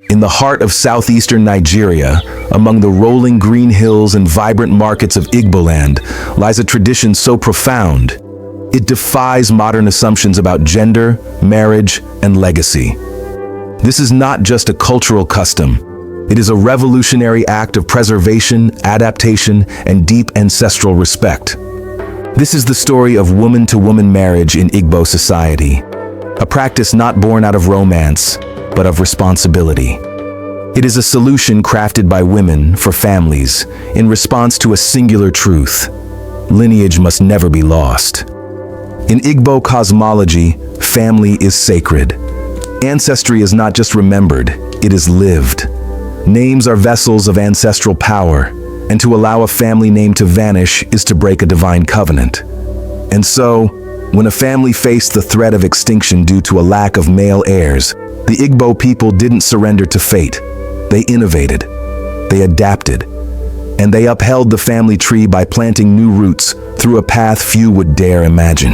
In the heart of southeastern Nigeria, among the rolling green hills and vibrant markets of Igbo land, lies a tradition so profound, it defies modern assumptions about gender, marriage, and legacy. This is not just a cultural custom. It is a revolutionary act of preservation, adaptation, and deep ancestral respect. This is the story of woman-to-woman marriage in Igbo society, a practice not born out of romance, but of responsibility. It is a solution crafted by women for families in response to a singular truth: lineage must never be lost. In Igbo cosmology, family is sacred. Ancestry is not just remembered, it is lived. Names are vessels of ancestral power, and to allow a family name to vanish is to break a divine covenant. And so, when a family faced the threat of extinction due to a lack of male heirs, the Igbo people didn't surrender to fate. They innovated, they adapted, and they upheld the family tree by planting new roots through a path few would dare imagine.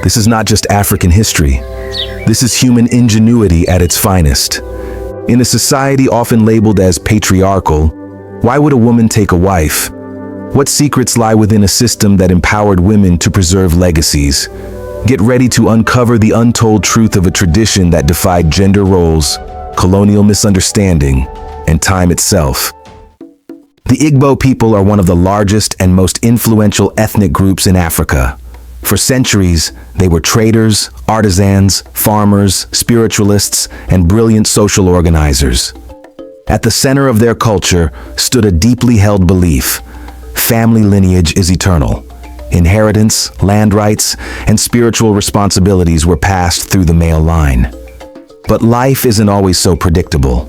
This is not just African history. This is human ingenuity at its finest. In a society often labeled as patriarchal, why would a woman take a wife? What secrets lie within a system that empowered women to preserve legacies? Get ready to uncover the untold truth of a tradition that defied gender roles, colonial misunderstanding, and time itself. The Igbo people are one of the largest and most influential ethnic groups in Africa. For centuries, they were traders, artisans, farmers, spiritualists, and brilliant social organizers. At the center of their culture stood a deeply held belief: family lineage is eternal. Inheritance, land rights, and spiritual responsibilities were passed through the male line. But life isn't always so predictable.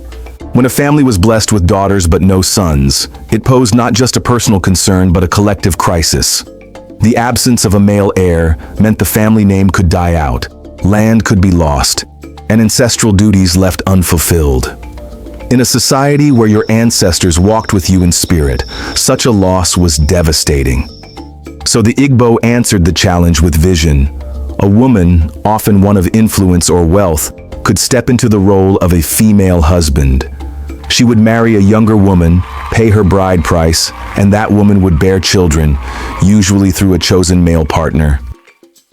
When a family was blessed with daughters but no sons, it posed not just a personal concern but a collective crisis. The absence of a male heir meant the family name could die out, land could be lost, and ancestral duties left unfulfilled. In a society where your ancestors walked with you in spirit, such a loss was devastating. So the Igbo answered the challenge with vision. A woman, often one of influence or wealth, could step into the role of a female husband. She would marry a younger woman, pay her bride price, and that woman would bear children, usually through a chosen male partner.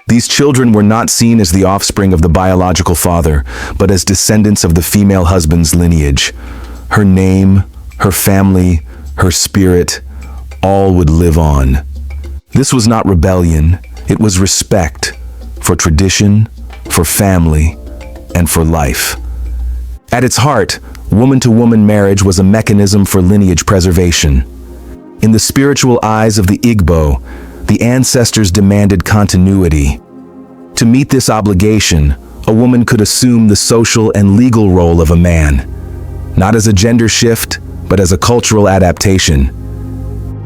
These children were not seen as the offspring of the biological father, but as descendants of the female husband's lineage. Her name, her family, her spirit, all would live on. This was not rebellion, it was respect for tradition, for family, and for life. At its heart, woman-to-woman marriage was a mechanism for lineage preservation. In the spiritual eyes of the Igbo, the ancestors demanded continuity. To meet this obligation, a woman could assume the social and legal role of a man, not as a gender shift, but as a cultural adaptation.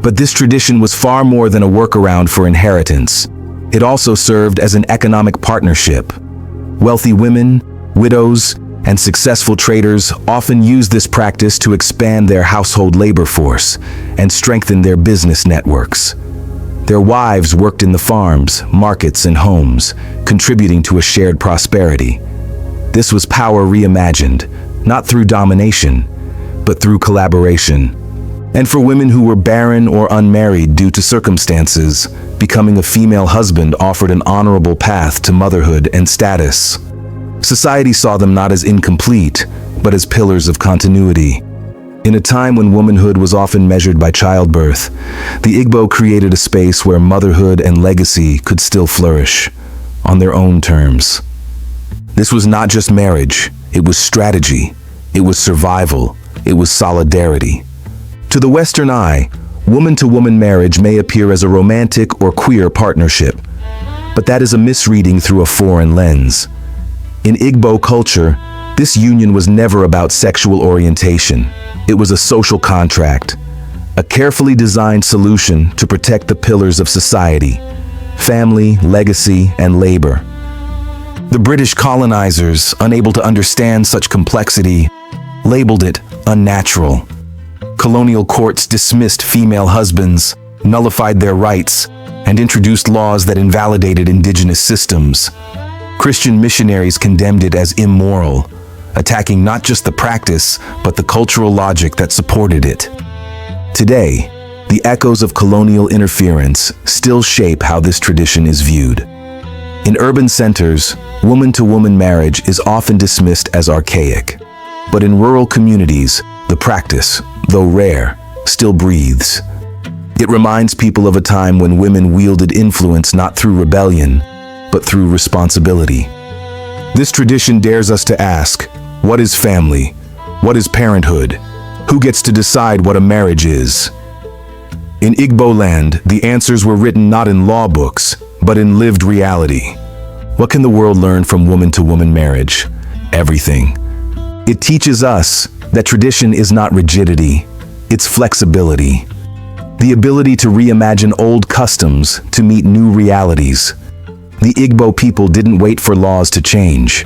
But this tradition was far more than a workaround for inheritance. It also served as an economic partnership. Wealthy women, widows, and successful traders often used this practice to expand their household labor force and strengthen their business networks. Their wives worked in the farms, markets, and homes, contributing to a shared prosperity. This was power reimagined, not through domination, but through collaboration. And for women who were barren or unmarried due to circumstances, becoming a female husband offered an honorable path to motherhood and status. Society saw them not as incomplete, but as pillars of continuity. In a time when womanhood was often measured by childbirth, the Igbo created a space where motherhood and legacy could still flourish, on their own terms. This was not just marriage, it was strategy, it was survival, it was solidarity. To the Western eye, woman-to-woman marriage may appear as a romantic or queer partnership, but that is a misreading through a foreign lens. In Igbo culture, this union was never about sexual orientation. It was a social contract, a carefully designed solution to protect the pillars of society: family, legacy, and labor. The British colonizers, unable to understand such complexity, labeled it unnatural. Colonial courts dismissed female husbands, nullified their rights, and introduced laws that invalidated indigenous systems. Christian missionaries condemned it as immoral, attacking not just the practice, but the cultural logic that supported it. Today, the echoes of colonial interference still shape how this tradition is viewed. In urban centers, woman-to-woman marriage is often dismissed as archaic. But in rural communities, the practice, though rare, still breathes. It reminds people of a time when women wielded influence not through rebellion, but through responsibility. This tradition dares us to ask, what is family? What is parenthood? Who gets to decide what a marriage is? In Igbo land, the answers were written not in law books, but in lived reality. What can the world learn from woman-to-woman marriage? Everything. It teaches us that tradition is not rigidity, it's flexibility. The ability to reimagine old customs to meet new realities. The Igbo people didn't wait for laws to change.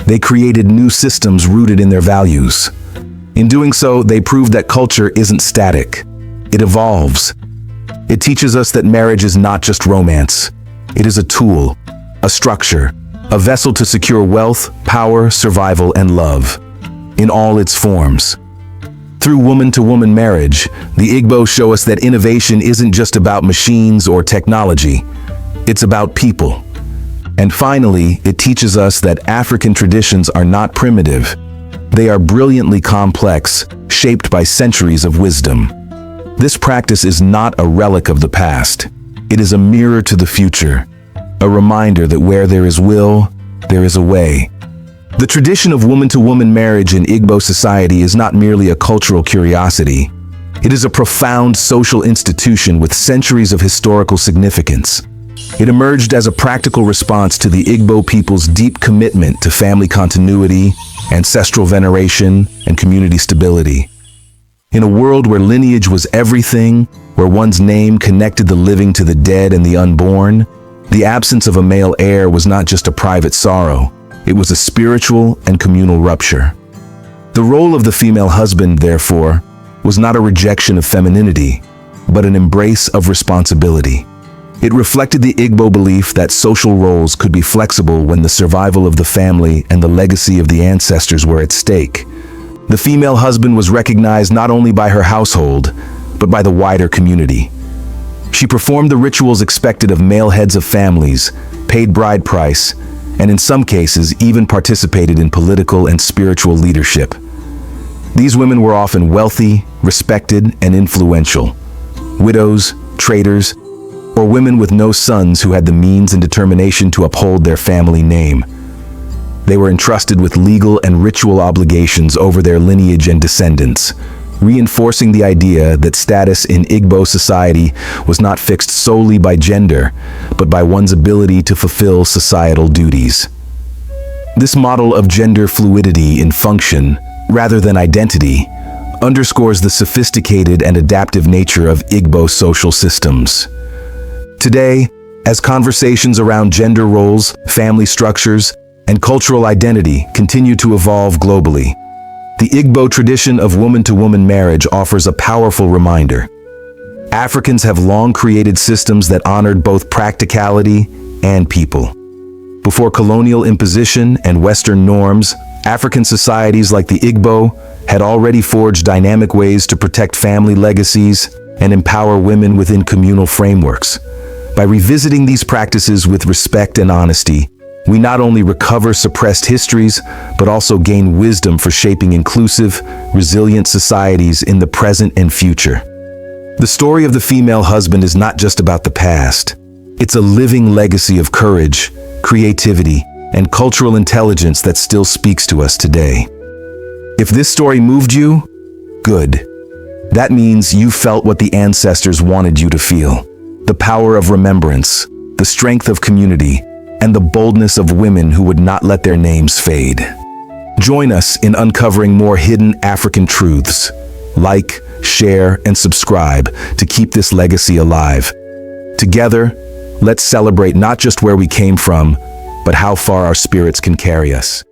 They created new systems rooted in their values. In doing so, they proved that culture isn't static. It evolves. It teaches us that marriage is not just romance. It is a tool, a structure, a vessel to secure wealth, power, survival, and love, in all its forms. Through woman-to-woman marriage, the Igbo show us that innovation isn't just about machines or technology. It's about people. And finally, it teaches us that African traditions are not primitive. They are brilliantly complex, shaped by centuries of wisdom. This practice is not a relic of the past. It is a mirror to the future, a reminder that where there is will, there is a way. The tradition of woman-to-woman marriage in Igbo society is not merely a cultural curiosity. It is a profound social institution with centuries of historical significance. It emerged as a practical response to the Igbo people's deep commitment to family continuity, ancestral veneration, and community stability. In a world where lineage was everything, where one's name connected the living to the dead and the unborn, the absence of a male heir was not just a private sorrow. It was a spiritual and communal rupture. The role of the female husband, therefore, was not a rejection of femininity, but an embrace of responsibility. It reflected the Igbo belief that social roles could be flexible when the survival of the family and the legacy of the ancestors were at stake. The female husband was recognized not only by her household, but by the wider community. She performed the rituals expected of male heads of families, paid bride price, and in some cases even participated in political and spiritual leadership. These women were often wealthy, respected, and influential. Widows, traders, or women with no sons who had the means and determination to uphold their family name. They were entrusted with legal and ritual obligations over their lineage and descendants, reinforcing the idea that status in Igbo society was not fixed solely by gender, but by one's ability to fulfill societal duties. This model of gender fluidity in function, rather than identity, underscores the sophisticated and adaptive nature of Igbo social systems. Today, as conversations around gender roles, family structures, and cultural identity continue to evolve globally, the Igbo tradition of woman-to-woman marriage offers a powerful reminder. Africans have long created systems that honored both practicality and people. Before colonial imposition and Western norms, African societies like the Igbo had already forged dynamic ways to protect family legacies and empower women within communal frameworks. By revisiting these practices with respect and honesty, we not only recover suppressed histories, but also gain wisdom for shaping inclusive, resilient societies in the present and future. The story of the female husband is not just about the past. It's a living legacy of courage, creativity, and cultural intelligence that still speaks to us today. If this story moved you, good. That means you felt what the ancestors wanted you to feel. The power of remembrance, the strength of community, and the boldness of women who would not let their names fade. Join us in uncovering more hidden African truths. Like, share, and subscribe to keep this legacy alive. Together, let's celebrate not just where we came from, but how far our spirits can carry us.